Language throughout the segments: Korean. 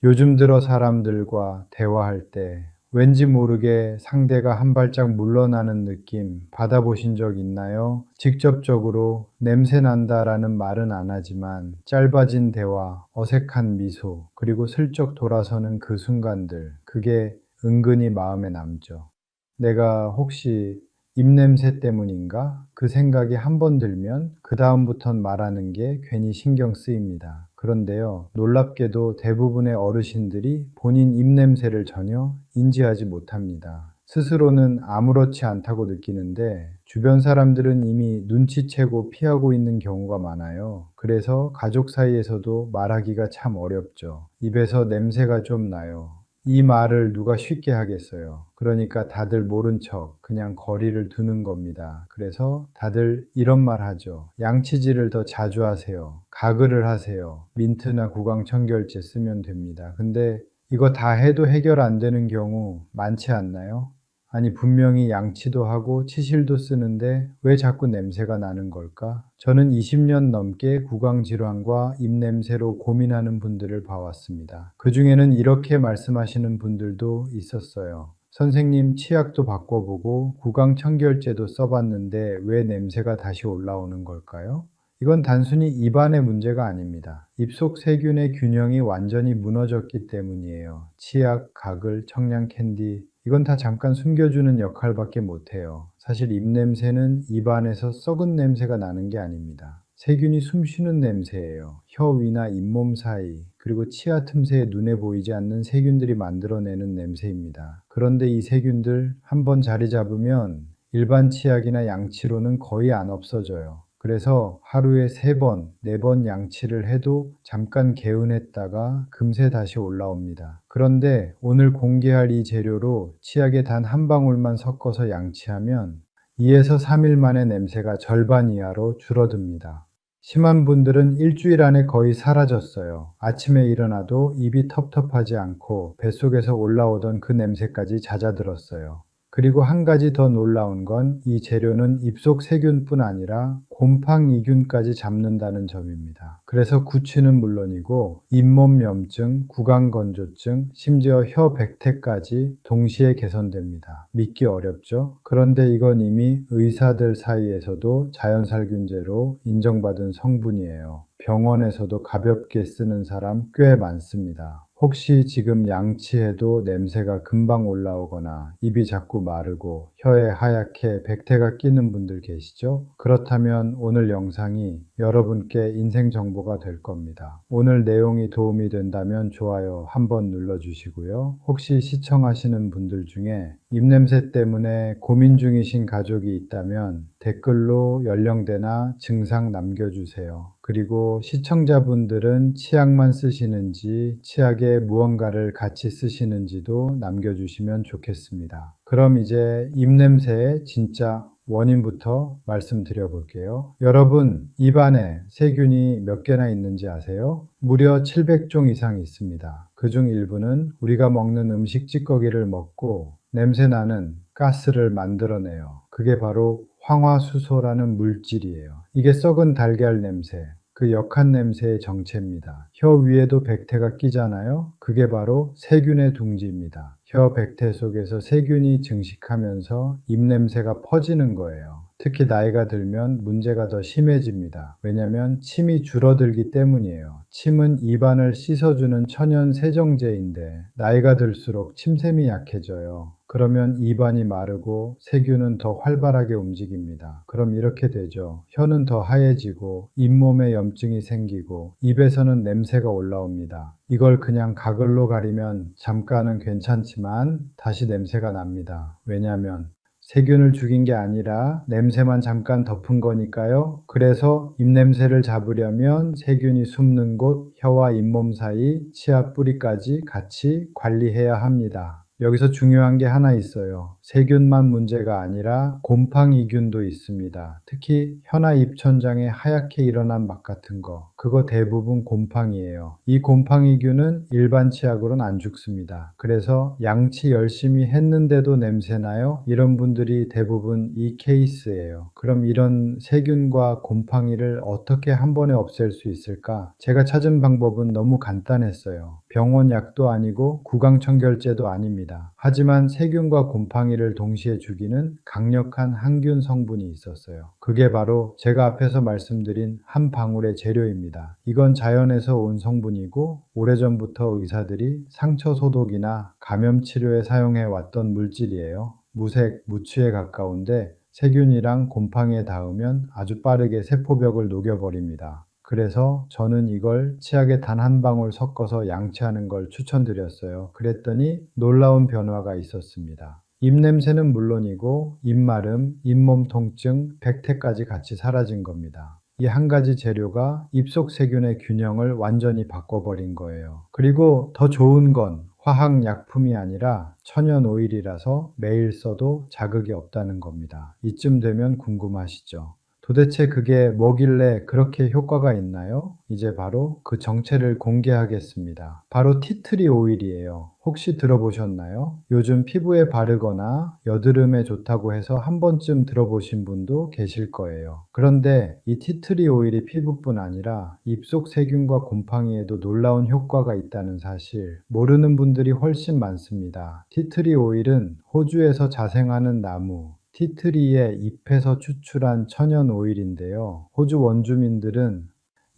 요즘 들어 사람들과 대화할 때 왠지 모르게 상대가 한 발짝 물러나는 느낌 받아보신 적 있나요? 직접적으로 냄새 난다라는 말은 안 하지만 짧아진 대화, 어색한 미소, 그리고 슬쩍 돌아서는 그 순간들, 그게 은근히 마음에 남죠. 내가 혹시 입냄새 때문인가? 그 생각이 한 번 들면 그다음부턴 말하는 게 괜히 신경 쓰입니다. 그런데요, 놀랍게도 대부분의 어르신들이 본인 입냄새를 전혀 인지하지 못합니다. 스스로는 아무렇지 않다고 느끼는데 주변 사람들은 이미 눈치채고 피하고 있는 경우가 많아요. 그래서 가족 사이에서도 말하기가 참 어렵죠. 입에서 냄새가 좀 나요. 이 말을 누가 쉽게 하겠어요. 그러니까 다들 모른 척 그냥 거리를 두는 겁니다. 그래서 다들 이런 말 하죠. 양치질을 더 자주 하세요. 가글을 하세요. 민트나 구강청결제 쓰면 됩니다. 근데 이거 다 해도 해결 안 되는 경우 많지 않나요? 아니, 분명히 양치도 하고 치실도 쓰는데 왜 자꾸 냄새가 나는 걸까? 저는 20년 넘게 구강질환과 입냄새로 고민하는 분들을 봐왔습니다. 그중에는 이렇게 말씀하시는 분들도 있었어요. 선생님, 치약도 바꿔보고 구강청결제도 써봤는데 왜 냄새가 다시 올라오는 걸까요? 이건 단순히 입안의 문제가 아닙니다. 입속 세균의 균형이 완전히 무너졌기 때문이에요. 치약, 가글, 청량 캔디, 이건 다 잠깐 숨겨주는 역할밖에 못해요. 사실 입냄새는 입안에서 썩은 냄새가 나는 게 아닙니다. 세균이 숨쉬는 냄새예요. 혀 위나 잇몸 사이, 그리고 치아 틈새에 눈에 보이지 않는 세균들이 만들어내는 냄새입니다. 그런데 이 세균들 한번 자리 잡으면 일반 치약이나 양치로는 거의 안 없어져요. 그래서 하루에 3번, 4번 양치를 해도 잠깐 개운했다가 금세 다시 올라옵니다. 그런데 오늘 공개할 이 재료로 치약에 단 한 방울만 섞어서 양치하면 2에서 3일 만에 냄새가 절반 이하로 줄어듭니다. 심한 분들은 일주일 안에 거의 사라졌어요. 아침에 일어나도 입이 텁텁하지 않고 뱃속에서 올라오던 그 냄새까지 잦아들었어요. 그리고 한 가지 더 놀라운 건 이 재료는 입속 세균뿐 아니라 곰팡이균까지 잡는다는 점입니다. 그래서 구취는 물론이고 잇몸 염증, 구강건조증, 심지어 혀 백태까지 동시에 개선됩니다. 믿기 어렵죠? 그런데 이건 이미 의사들 사이에서도 자연살균제로 인정받은 성분이에요. 병원에서도 가볍게 쓰는 사람 꽤 많습니다. 혹시 지금 양치해도 냄새가 금방 올라오거나 입이 자꾸 마르고 혀에 하얗게 백태가 끼는 분들 계시죠? 그렇다면 오늘 영상이 여러분께 인생 정보가 될 겁니다. 오늘 내용이 도움이 된다면 좋아요 한번 눌러주시고요. 혹시 시청하시는 분들 중에 입냄새 때문에 고민 중이신 가족이 있다면 댓글로 연령대나 증상 남겨주세요. 그리고 시청자분들은 치약만 쓰시는지 치약에 무언가를 같이 쓰시는지도 남겨주시면 좋겠습니다. 그럼 이제 입냄새의 진짜 원인부터 말씀드려 볼게요. 여러분, 입안에 세균이 몇 개나 있는지 아세요? 무려 700종 이상 있습니다. 그중 일부는 우리가 먹는 음식 찌꺼기를 먹고 냄새나는 가스를 만들어내요. 그게 바로 황화수소라는 물질이에요. 이게 썩은 달걀 냄새, 그 역한 냄새의 정체입니다. 혀 위에도 백태가 끼잖아요. 그게 바로 세균의 둥지입니다. 혀 백태 속에서 세균이 증식하면서 입냄새가 퍼지는 거예요. 특히 나이가 들면 문제가 더 심해집니다. 왜냐하면 침이 줄어들기 때문이에요. 침은 입안을 씻어주는 천연 세정제인데 나이가 들수록 침샘이 약해져요. 그러면 입안이 마르고 세균은 더 활발하게 움직입니다. 그럼 이렇게 되죠. 혀는 더 하얘지고 잇몸에 염증이 생기고 입에서는 냄새가 올라옵니다. 이걸 그냥 가글로 가리면 잠깐은 괜찮지만 다시 냄새가 납니다. 왜냐하면 세균을 죽인 게 아니라 냄새만 잠깐 덮은 거니까요. 그래서 입냄새를 잡으려면 세균이 숨는 곳, 혀와 잇몸 사이, 치아 뿌리까지 같이 관리해야 합니다. 여기서 중요한 게 하나 있어요. 세균만 문제가 아니라 곰팡이균도 있습니다. 특히 혀나 입천장에 하얗게 일어난 막 같은 거. 그거 대부분 곰팡이에요. 이 곰팡이균은 일반 치약으로는 안 죽습니다. 그래서 양치 열심히 했는데도 냄새나요? 이런 분들이 대부분 이 케이스예요. 그럼 이런 세균과 곰팡이를 어떻게 한 번에 없앨 수 있을까? 제가 찾은 방법은 너무 간단했어요. 병원 약도 아니고 구강청결제도 아닙니다. 하지만 세균과 곰팡이를 동시에 죽이는 강력한 항균 성분이 있었어요. 그게 바로 제가 앞에서 말씀드린 한 방울의 재료입니다. 이건 자연에서 온 성분이고 오래전부터 의사들이 상처 소독이나 감염 치료에 사용해 왔던 물질이에요. 무색, 무취에 가까운데 세균이랑 곰팡이에 닿으면 아주 빠르게 세포벽을 녹여버립니다. 그래서 저는 이걸 치약에 단 한 방울 섞어서 양치하는 걸 추천드렸어요. 그랬더니 놀라운 변화가 있었습니다. 입냄새는 물론이고 입마름, 잇몸 통증, 백태까지 같이 사라진 겁니다. 이 한 가지 재료가 입속 세균의 균형을 완전히 바꿔버린 거예요. 그리고 더 좋은 건 화학약품이 아니라 천연 오일이라서 매일 써도 자극이 없다는 겁니다. 이쯤 되면 궁금하시죠? 도대체 그게 뭐길래 그렇게 효과가 있나요? 이제 바로 그 정체를 공개하겠습니다. 바로 티트리 오일이에요. 혹시 들어보셨나요? 요즘 피부에 바르거나 여드름에 좋다고 해서 한 번쯤 들어보신 분도 계실 거예요. 그런데 이 티트리 오일이 피부뿐 아니라 입속 세균과 곰팡이에도 놀라운 효과가 있다는 사실 모르는 분들이 훨씬 많습니다. 티트리 오일은 호주에서 자생하는 나무, 티트리의 잎에서 추출한 천연 오일인데요. 호주 원주민들은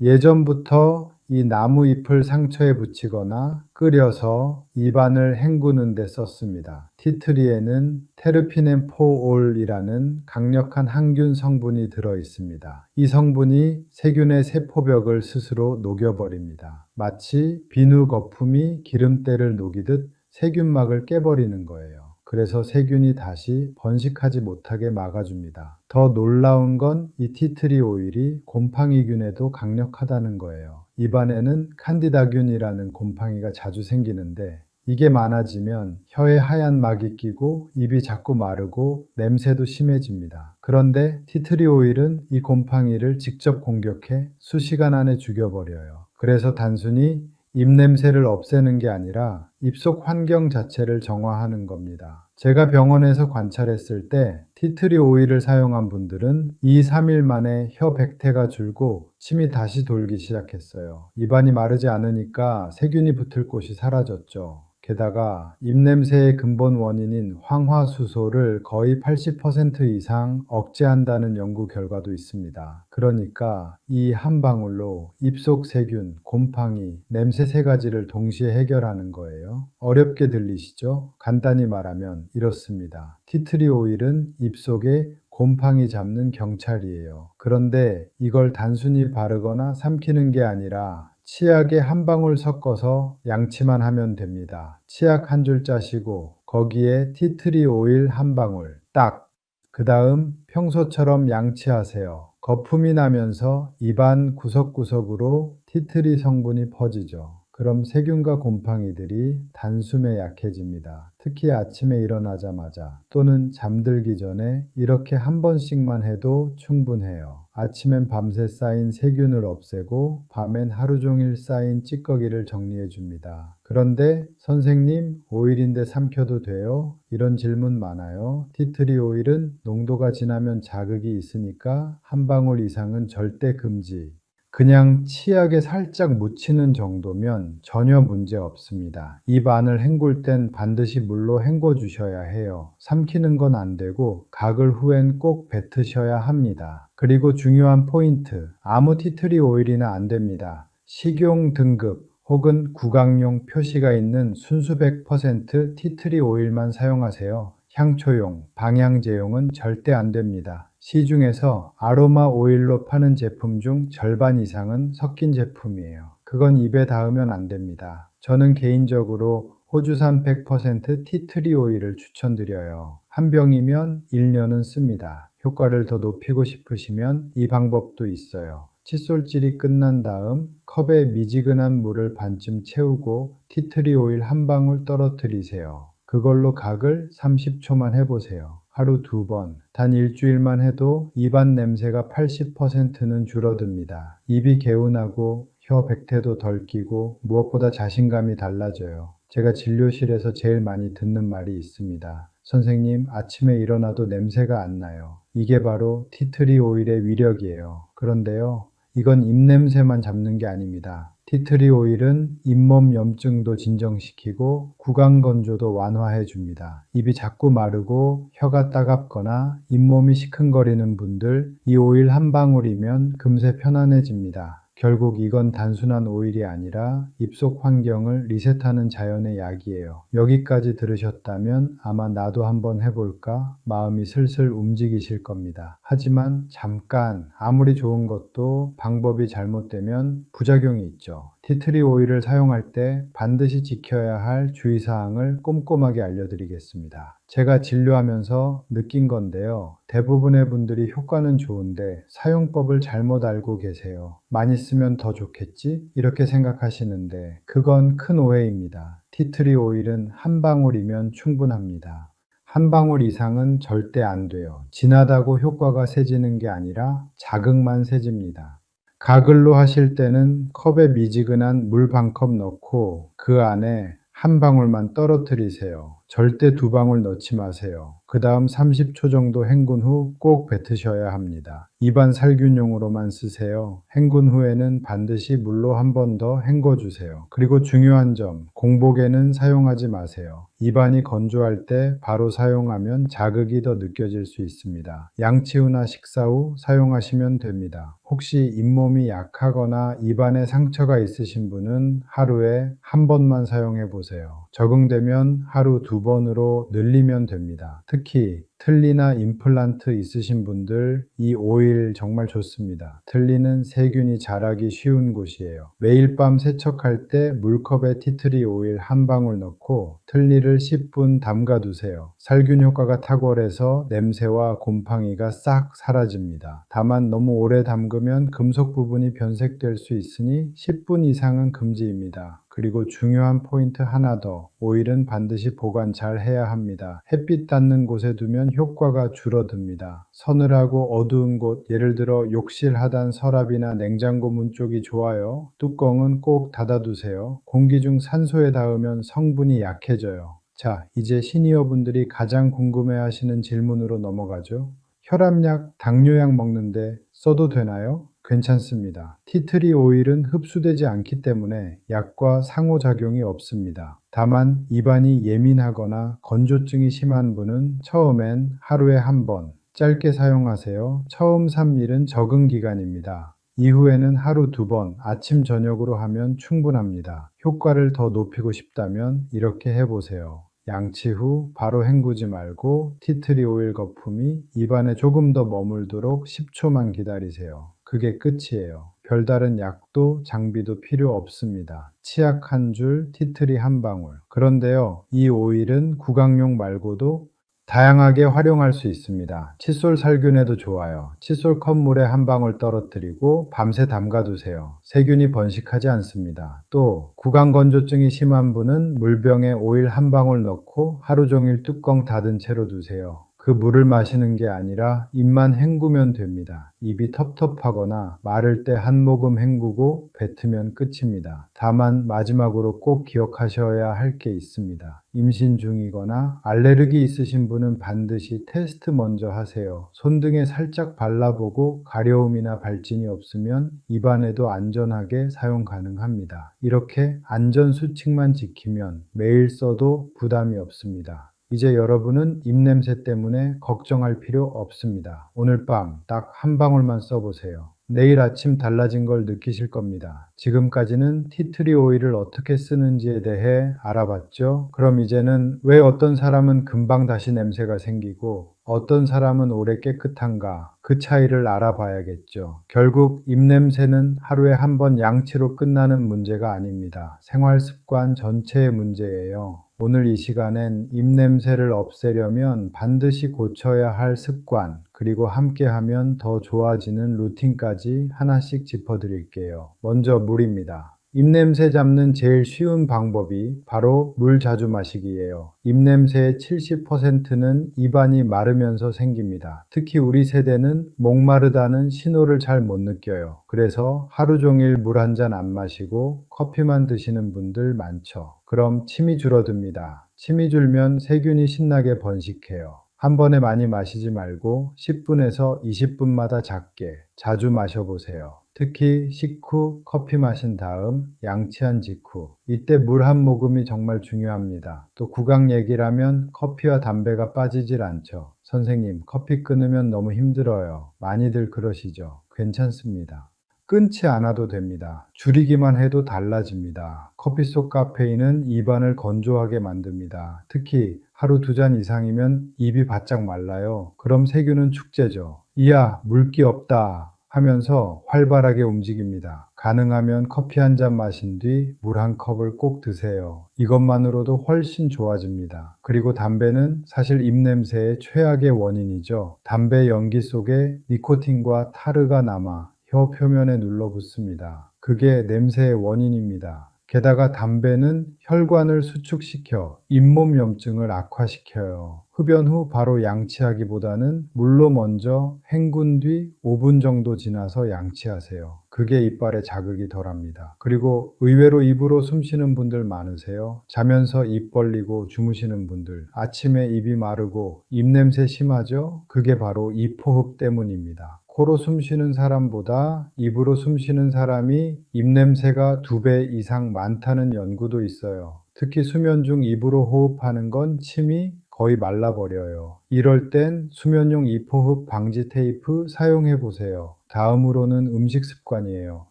예전부터 이 나무 잎을 상처에 붙이거나 끓여서 입안을 헹구는 데 썼습니다. 티트리에는 테르피넨포올이라는 강력한 항균 성분이 들어 있습니다. 이 성분이 세균의 세포벽을 스스로 녹여버립니다. 마치 비누 거품이 기름때를 녹이듯 세균막을 깨버리는 거예요. 그래서 세균이 다시 번식하지 못하게 막아줍니다. 더 놀라운 건 이 티트리 오일이 곰팡이균에도 강력하다는 거예요. 입안에는 칸디다균이라는 곰팡이가 자주 생기는데 이게 많아지면 혀에 하얀 막이 끼고 입이 자꾸 마르고 냄새도 심해집니다. 그런데 티트리 오일은 이 곰팡이를 직접 공격해 수시간 안에 죽여버려요. 그래서 단순히 입냄새를 없애는 게 아니라 입속 환경 자체를 정화하는 겁니다. 제가 병원에서 관찰했을 때 티트리 오일을 사용한 분들은 2, 3일 만에 혀 백태가 줄고 침이 다시 돌기 시작했어요. 입안이 마르지 않으니까 세균이 붙을 곳이 사라졌죠. 게다가 입냄새의 근본 원인인 황화수소를 거의 80% 이상 억제한다는 연구 결과도 있습니다. 그러니까 이 한 방울로 입속 세균, 곰팡이, 냄새 세 가지를 동시에 해결하는 거예요. 어렵게 들리시죠? 간단히 말하면 이렇습니다. 티트리 오일은 입속에 곰팡이 잡는 경찰이에요. 그런데 이걸 단순히 바르거나 삼키는 게 아니라 치약에 한 방울 섞어서 양치만 하면 됩니다. 치약 한 줄 짜시고 거기에 티트리 오일 한 방울 딱! 그 다음 평소처럼 양치하세요. 거품이 나면서 입안 구석구석으로 티트리 성분이 퍼지죠. 그럼 세균과 곰팡이들이 단숨에 약해집니다. 특히 아침에 일어나자마자 또는 잠들기 전에 이렇게 한 번씩만 해도 충분해요. 아침엔 밤새 쌓인 세균을 없애고 밤엔 하루 종일 쌓인 찌꺼기를 정리해 줍니다. 그런데 선생님, 오일인데 삼켜도 돼요? 이런 질문 많아요. 티트리 오일은 농도가 지나면 자극이 있으니까 한 방울 이상은 절대 금지. 그냥 치약에 살짝 묻히는 정도면 전혀 문제 없습니다. 입 안을 헹굴 땐 반드시 물로 헹궈 주셔야 해요. 삼키는 건 안 되고 가글 후엔 꼭 뱉으셔야 합니다. 그리고 중요한 포인트, 아무 티트리 오일이나 안 됩니다. 식용 등급 혹은 구강용 표시가 있는 순수 100% 티트리 오일만 사용하세요. 향초용, 방향제용은 절대 안 됩니다. 시중에서 아로마 오일로 파는 제품 중 절반 이상은 섞인 제품이에요. 그건 입에 닿으면 안 됩니다. 저는 개인적으로 호주산 100% 티트리 오일을 추천드려요. 한 병이면 1년은 씁니다. 효과를 더 높이고 싶으시면 이 방법도 있어요. 칫솔질이 끝난 다음 컵에 미지근한 물을 반쯤 채우고 티트리 오일 한 방울 떨어뜨리세요. 그걸로 각을 30초만 해보세요. 하루 2번. 단 일주일만 해도 입안 냄새가 80%는 줄어듭니다. 입이 개운하고 혀 백태도 덜 끼고 무엇보다 자신감이 달라져요. 제가 진료실에서 제일 많이 듣는 말이 있습니다. 선생님, 아침에 일어나도 냄새가 안 나요. 이게 바로 티트리 오일의 위력이에요. 그런데요, 이건 입냄새만 잡는 게 아닙니다. 티트리 오일은 잇몸 염증도 진정시키고 구강 건조도 완화해 줍니다. 입이 자꾸 마르고 혀가 따갑거나 잇몸이 시큰거리는 분들, 이 오일 한 방울이면 금세 편안해집니다. 결국 이건 단순한 오일이 아니라 입속 환경을 리셋하는 자연의 약이에요. 여기까지 들으셨다면 아마 나도 한번 해볼까 마음이 슬슬 움직이실 겁니다. 하지만 잠깐, 아무리 좋은 것도 방법이 잘못되면 부작용이 있죠. 티트리 오일을 사용할 때 반드시 지켜야 할 주의사항을 꼼꼼하게 알려드리겠습니다. 제가 진료하면서 느낀 건데요. 대부분의 분들이 효과는 좋은데 사용법을 잘못 알고 계세요. 많이 쓰면 더 좋겠지? 이렇게 생각하시는데 그건 큰 오해입니다. 티트리 오일은 한 방울이면 충분합니다. 한 방울 이상은 절대 안 돼요. 진하다고 효과가 세지는 게 아니라 자극만 세집니다. 가글로 하실 때는 컵에 미지근한 물 반 컵 넣고 그 안에 한 방울만 떨어뜨리세요. 절대 2방울 넣지 마세요. 그 다음 30초 정도 헹군 후 꼭 뱉으셔야 합니다. 입안 살균용으로만 쓰세요. 헹군 후에는 반드시 물로 한 번 더 헹궈주세요. 그리고 중요한 점, 공복에는 사용하지 마세요. 입안이 건조할 때 바로 사용하면 자극이 더 느껴질 수 있습니다. 양치 후나 식사 후 사용하시면 됩니다. 혹시 잇몸이 약하거나 입안에 상처가 있으신 분은 하루에 한 번만 사용해 보세요. 적응되면 하루 2번으로 늘리면 됩니다. 특히 틀니나 임플란트 있으신 분들 이 오일 정말 좋습니다. 틀니는 세균이 자라기 쉬운 곳이에요. 매일 밤 세척할 때 물컵에 티트리 오일 한 방울 넣고 틀니를 10분 담가 두세요. 살균 효과가 탁월해서 냄새와 곰팡이가 싹 사라집니다. 다만 너무 오래 담그면 금속 부분이 변색될 수 있으니 10분 이상은 금지입니다. 그리고 중요한 포인트 하나 더, 오일은 반드시 보관 잘 해야 합니다. 햇빛 닿는 곳에 두면 효과가 줄어듭니다. 서늘하고 어두운 곳, 예를 들어 욕실 하단 서랍이나 냉장고 문 쪽이 좋아요. 뚜껑은 꼭 닫아두세요. 공기 중 산소에 닿으면 성분이 약해져요. 자, 이제 시니어분들이 가장 궁금해하시는 질문으로 넘어가죠. 혈압약, 당뇨약 먹는데 써도 되나요? 괜찮습니다. 티트리 오일은 흡수되지 않기 때문에 약과 상호작용이 없습니다. 다만 입안이 예민하거나 건조증이 심한 분은 처음엔 하루에 한 번 짧게 사용하세요. 처음 3일은 적응 기간입니다. 이후에는 하루 2번 아침 저녁으로 하면 충분합니다. 효과를 더 높이고 싶다면 이렇게 해보세요. 양치 후 바로 헹구지 말고 티트리 오일 거품이 입안에 조금 더 머물도록 10초만 기다리세요. 그게 끝이에요. 별다른 약도 장비도 필요 없습니다. 치약 한 줄, 티트리 한 방울. 그런데요, 이 오일은 구강용 말고도 다양하게 활용할 수 있습니다. 칫솔 살균에도 좋아요. 칫솔 컵물에 한 방울 떨어뜨리고 밤새 담가두세요. 세균이 번식하지 않습니다. 또 구강 건조증이 심한 분은 물병에 오일 한 방울 넣고 하루 종일 뚜껑 닫은 채로 두세요. 그 물을 마시는 게 아니라 입만 헹구면 됩니다. 입이 텁텁하거나 마를 때 한 모금 헹구고 뱉으면 끝입니다. 다만 마지막으로 꼭 기억하셔야 할 게 있습니다. 임신 중이거나 알레르기 있으신 분은 반드시 테스트 먼저 하세요. 손등에 살짝 발라보고 가려움이나 발진이 없으면 입안에도 안전하게 사용 가능합니다. 이렇게 안전 수칙만 지키면 매일 써도 부담이 없습니다. 이제 여러분은 입냄새 때문에 걱정할 필요 없습니다. 오늘 밤 딱 한 방울만 써보세요. 내일 아침 달라진 걸 느끼실 겁니다. 지금까지는 티트리 오일을 어떻게 쓰는지에 대해 알아봤죠? 그럼 이제는 왜 어떤 사람은 금방 다시 냄새가 생기고 어떤 사람은 오래 깨끗한가? 그 차이를 알아봐야겠죠. 결국 입냄새는 하루에 한 번 양치로 끝나는 문제가 아닙니다. 생활 습관 전체의 문제예요. 오늘 이 시간엔 입냄새를 없애려면 반드시 고쳐야 할 습관, 그리고 함께하면 더 좋아지는 루틴까지 하나씩 짚어드릴게요. 먼저 물입니다. 입냄새 잡는 제일 쉬운 방법이 바로 물 자주 마시기예요. 입냄새의 70%는 입안이 마르면서 생깁니다. 특히 우리 세대는 목마르다는 신호를 잘 못 느껴요. 그래서 하루 종일 물 한 잔 안 마시고 커피만 드시는 분들 많죠. 그럼 침이 줄어듭니다. 침이 줄면 세균이 신나게 번식해요. 한 번에 많이 마시지 말고 10분에서 20분마다 작게 자주 마셔보세요. 특히 식후 커피 마신 다음 양치한 직후 이때 물 한 모금이 정말 중요합니다. 또 구강 얘기라면 커피와 담배가 빠지질 않죠. 선생님, 커피 끊으면 너무 힘들어요. 많이들 그러시죠? 괜찮습니다. 끊지 않아도 됩니다. 줄이기만 해도 달라집니다. 커피 속 카페인은 입안을 건조하게 만듭니다. 특히 하루 2잔 이상이면 입이 바짝 말라요. 그럼 세균은 축제죠. 이야, 물기 없다 하면서 활발하게 움직입니다. 가능하면 커피 한 잔 마신 뒤 물 한 컵을 꼭 드세요. 이것만으로도 훨씬 좋아집니다. 그리고 담배는 사실 입냄새의 최악의 원인이죠. 담배 연기 속에 니코틴과 타르가 남아 혀 표면에 눌러붙습니다. 그게 냄새의 원인입니다. 게다가 담배는 혈관을 수축시켜 잇몸 염증을 악화시켜요. 흡연 후 바로 양치하기보다는 물로 먼저 헹군 뒤 5분 정도 지나서 양치하세요. 그게 이빨에 자극이 덜합니다. 그리고 의외로 입으로 숨 쉬는 분들 많으세요. 자면서 입 벌리고 주무시는 분들, 아침에 입이 마르고 입냄새 심하죠? 그게 바로 입호흡 때문입니다. 코로 숨 쉬는 사람보다 입으로 숨 쉬는 사람이 입냄새가 2배 이상 많다는 연구도 있어요. 특히 수면 중 입으로 호흡하는 건 침이 거의 말라버려요. 이럴 땐 수면용 입호흡 방지 테이프 사용해 보세요. 다음으로는 음식 습관이에요.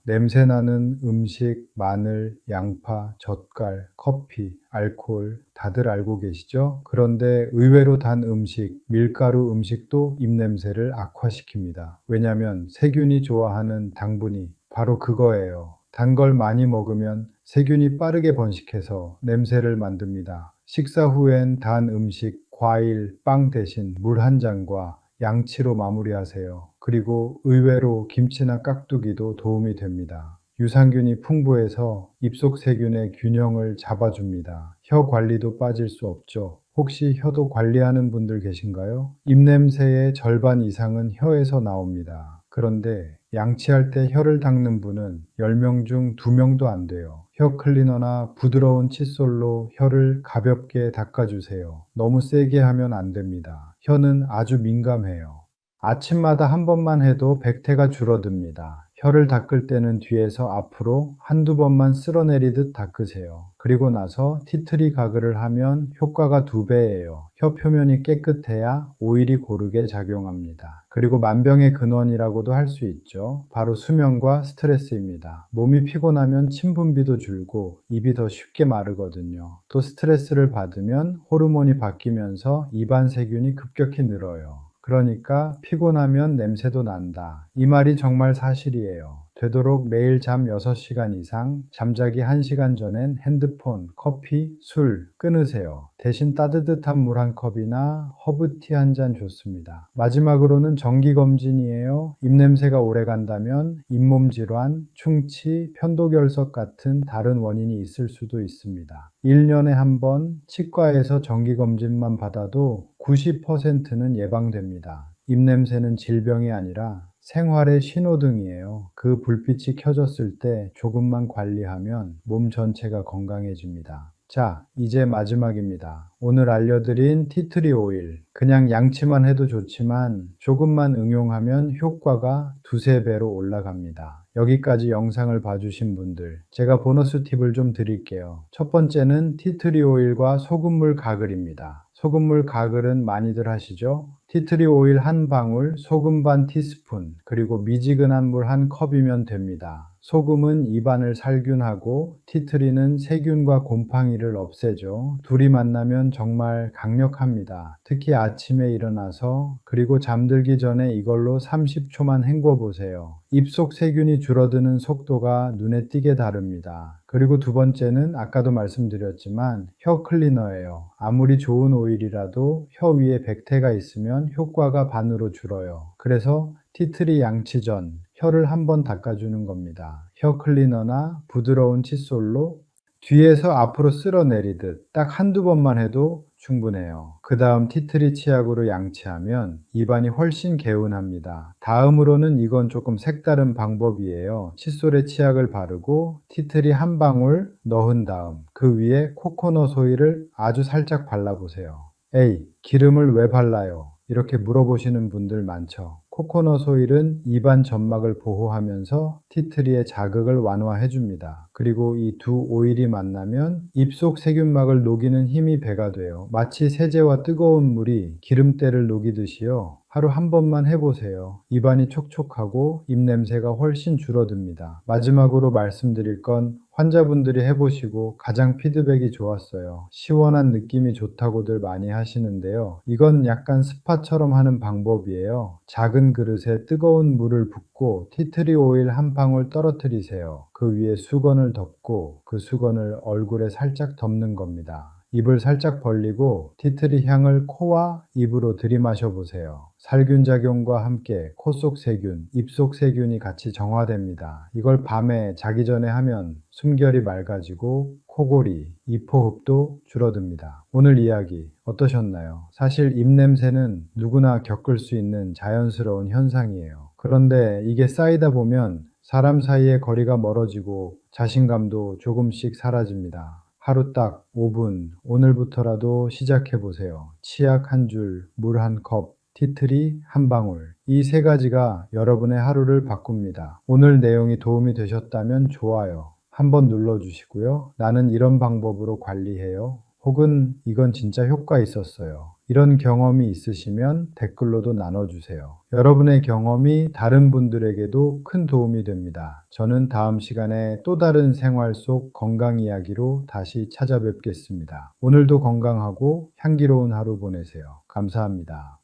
냄새나는 음식, 마늘, 양파, 젓갈, 커피, 알코올 다들 알고 계시죠? 그런데 의외로 단 음식, 밀가루 음식도 입냄새를 악화시킵니다. 왜냐하면 세균이 좋아하는 당분이 바로 그거예요. 단 걸 많이 먹으면 세균이 빠르게 번식해서 냄새를 만듭니다. 식사 후엔 단 음식, 과일, 빵 대신 물 한 잔과 양치로 마무리하세요. 그리고 의외로 김치나 깍두기도 도움이 됩니다. 유산균이 풍부해서 입속 세균의 균형을 잡아줍니다. 혀 관리도 빠질 수 없죠. 혹시 혀도 관리하는 분들 계신가요? 입냄새의 절반 이상은 혀에서 나옵니다. 그런데 양치할 때 혀를 닦는 분은 10명 중 2명도 안 돼요. 혀 클리너나 부드러운 칫솔로 혀를 가볍게 닦아주세요. 너무 세게 하면 안 됩니다. 혀는 아주 민감해요. 아침마다 한 번만 해도 백태가 줄어듭니다. 혀를 닦을 때는 뒤에서 앞으로 한두 번만 쓸어내리듯 닦으세요. 그리고 나서 티트리 가글을 하면 효과가 2배예요. 혀 표면이 깨끗해야 오일이 고르게 작용합니다. 그리고 만병의 근원이라고도 할 수 있죠. 바로 수면과 스트레스입니다. 몸이 피곤하면 침 분비도 줄고 입이 더 쉽게 마르거든요. 또 스트레스를 받으면 호르몬이 바뀌면서 입안 세균이 급격히 늘어요. 그러니까 피곤하면 냄새도 난다. 이 말이 정말 사실이에요. 되도록 매일 잠 6시간 이상, 잠자기 1시간 전엔 핸드폰, 커피, 술 끊으세요. 대신 따뜻한 물 한 컵이나 허브티 한 잔 좋습니다. 마지막으로는 정기검진이에요. 입냄새가 오래 간다면 잇몸 질환, 충치, 편도결석 같은 다른 원인이 있을 수도 있습니다. 1년에 한 번 치과에서 정기검진만 받아도 90%는 예방됩니다. 입냄새는 질병이 아니라 생활의 신호등이에요. 그 불빛이 켜졌을 때 조금만 관리하면 몸 전체가 건강해집니다. 자, 이제 마지막입니다. 오늘 알려드린 티트리 오일. 그냥 양치만 해도 좋지만 조금만 응용하면 효과가 2~3배로 올라갑니다. 여기까지 영상을 봐주신 분들, 제가 보너스 팁을 좀 드릴게요. 첫 번째는 티트리 오일과 소금물 가글입니다. 소금물 가글은 많이들 하시죠? 티트리 오일 한 방울, 소금 반 티스푼, 그리고 미지근한 물 한 컵이면 됩니다. 소금은 입안을 살균하고 티트리는 세균과 곰팡이를 없애죠. 둘이 만나면 정말 강력합니다. 특히 아침에 일어나서 그리고 잠들기 전에 이걸로 30초만 헹궈 보세요. 입속 세균이 줄어드는 속도가 눈에 띄게 다릅니다. 그리고 두 번째는 아까도 말씀드렸지만 혀 클리너예요. 아무리 좋은 오일이라도 혀 위에 백태가 있으면 효과가 반으로 줄어요. 그래서 티트리 양치 전 혀를 한번 닦아주는 겁니다. 혀 클리너나 부드러운 칫솔로 뒤에서 앞으로 쓸어내리듯 딱 한두 번만 해도 충분해요. 그 다음 티트리 치약으로 양치하면 입안이 훨씬 개운합니다. 다음으로는 이건 조금 색다른 방법이에요. 칫솔에 치약을 바르고 티트리 한 방울 넣은 다음 그 위에 코코넛 오일을 아주 살짝 발라보세요. 에이, 기름을 왜 발라요? 이렇게 물어보시는 분들 많죠. 코코넛 오일은 입안 점막을 보호하면서 티트리의 자극을 완화해 줍니다. 그리고 이 두 오일이 만나면 입속 세균막을 녹이는 힘이 배가 돼요. 마치 세제와 뜨거운 물이 기름때를 녹이듯이요. 하루 한 번만 해보세요. 입안이 촉촉하고 입냄새가 훨씬 줄어듭니다. 마지막으로 말씀드릴 건 환자분들이 해보시고 가장 피드백이 좋았어요. 시원한 느낌이 좋다고들 많이 하시는데요. 이건 약간 스파처럼 하는 방법이에요. 작은 그릇에 뜨거운 물을 붓고 티트리 오일 한 방울 떨어뜨리세요. 그 위에 수건을 덮고 그 수건을 얼굴에 살짝 덮는 겁니다. 입을 살짝 벌리고 티트리 향을 코와 입으로 들이마셔 보세요. 살균 작용과 함께 코 속 세균, 입 속 세균이 같이 정화됩니다. 이걸 밤에 자기 전에 하면 숨결이 맑아지고 코골이, 입호흡도 줄어듭니다. 오늘 이야기 어떠셨나요? 사실 입냄새는 누구나 겪을 수 있는 자연스러운 현상이에요. 그런데 이게 쌓이다 보면 사람 사이의 거리가 멀어지고 자신감도 조금씩 사라집니다. 하루 딱 5분, 오늘부터라도 시작해 보세요. 치약 한 줄, 물 한 컵, 티트리 한 방울. 이 세 가지가 여러분의 하루를 바꿉니다. 오늘 내용이 도움이 되셨다면 좋아요. 한번 눌러주시고요. 나는 이런 방법으로 관리해요. 혹은 이건 진짜 효과 있었어요. 이런 경험이 있으시면 댓글로도 나눠주세요. 여러분의 경험이 다른 분들에게도 큰 도움이 됩니다. 저는 다음 시간에 또 다른 생활 속 건강 이야기로 다시 찾아뵙겠습니다. 오늘도 건강하고 향기로운 하루 보내세요. 감사합니다.